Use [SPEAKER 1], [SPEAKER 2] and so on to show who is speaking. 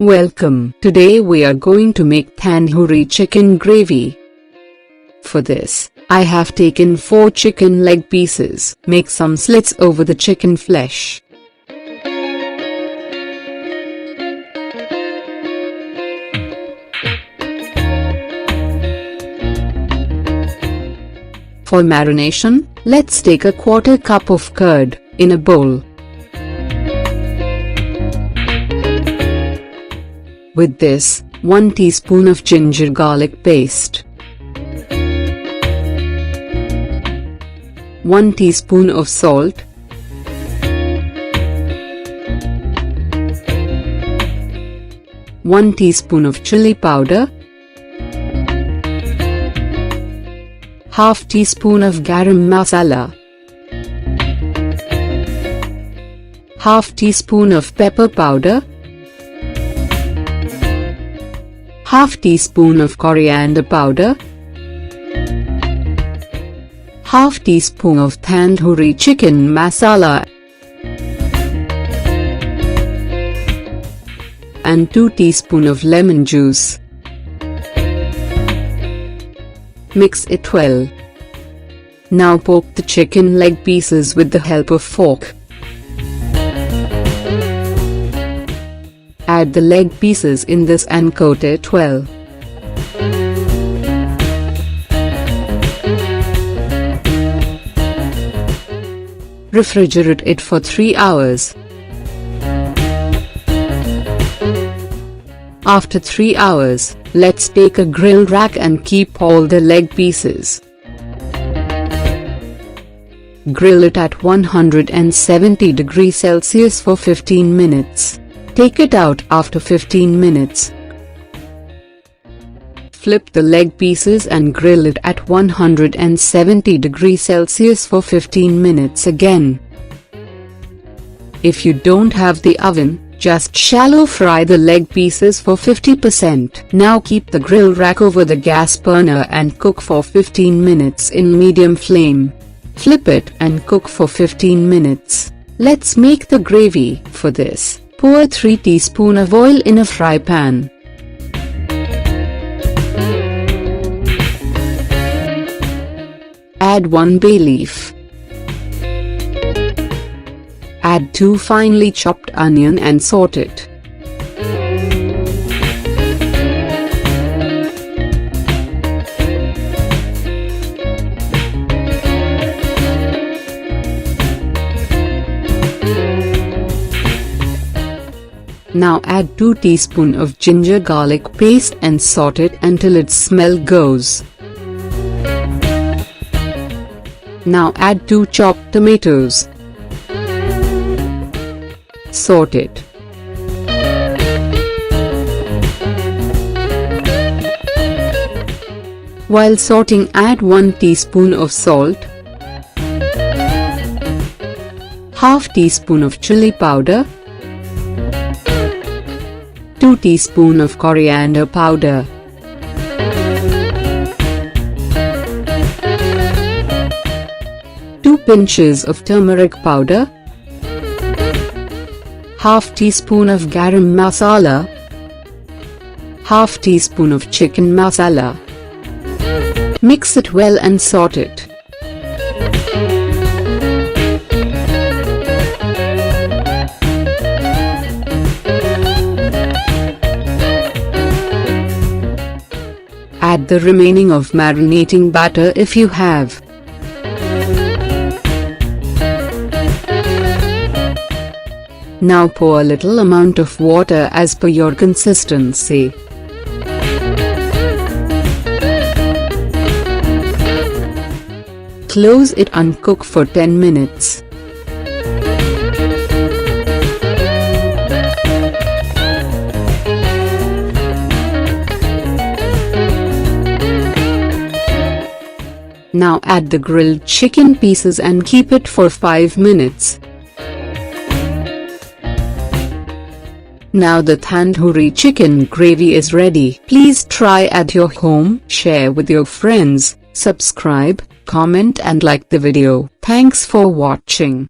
[SPEAKER 1] Welcome. Today we are going to make tandoori chicken gravy. For this, I have taken 4 chicken leg pieces. Make some slits over the chicken flesh. For marination, let's take a 1/4 cup of curd in a bowl. With this, 1 teaspoon of ginger garlic paste, 1 teaspoon of salt, 1 teaspoon of chili powder, ½ teaspoon of garam masala, ½ teaspoon of pepper powder, ½ teaspoon of coriander powder, ½ teaspoon of tandoori chicken masala, and 2 teaspoon of lemon juice. Mix it well. Now poke the chicken leg pieces with the help of fork. Add the leg pieces in this and coat it well. Refrigerate it for 3 hours. After 3 hours, let's take a grill rack and keep all the leg pieces. Grill it at 170 degrees Celsius for 15 minutes. Take it out after 15 minutes. Flip the leg pieces and grill it at 170 degrees Celsius for 15 minutes again. If you don't have the oven, just shallow fry the leg pieces for 50%. Now keep the grill rack over the gas burner and cook for 15 minutes in medium flame. Flip it and cook for 15 minutes. Let's make the gravy. For this, pour 3 teaspoons of oil in a fry pan. Add 1 bay leaf. Add 2 finely chopped onion and saute it. Now add 2 teaspoons of ginger garlic paste and saute it until its smell goes. Now add 2 chopped tomatoes. Saute it. While sauteing, add 1 teaspoon of salt, ½ teaspoon of chili powder, 2 teaspoons of coriander powder, two pinches of turmeric powder, ½ teaspoon of garam masala, ½ teaspoon of chicken masala. Mix it well and saute it. Add the remaining of marinating batter if you have. Now pour a little amount of water as per your consistency. Close it and cook for 10 minutes. Now add the grilled chicken pieces and keep it for 5 minutes. Now the tandoori chicken gravy is ready. Please try at your home, share with your friends, subscribe, comment and like the video. Thanks for watching.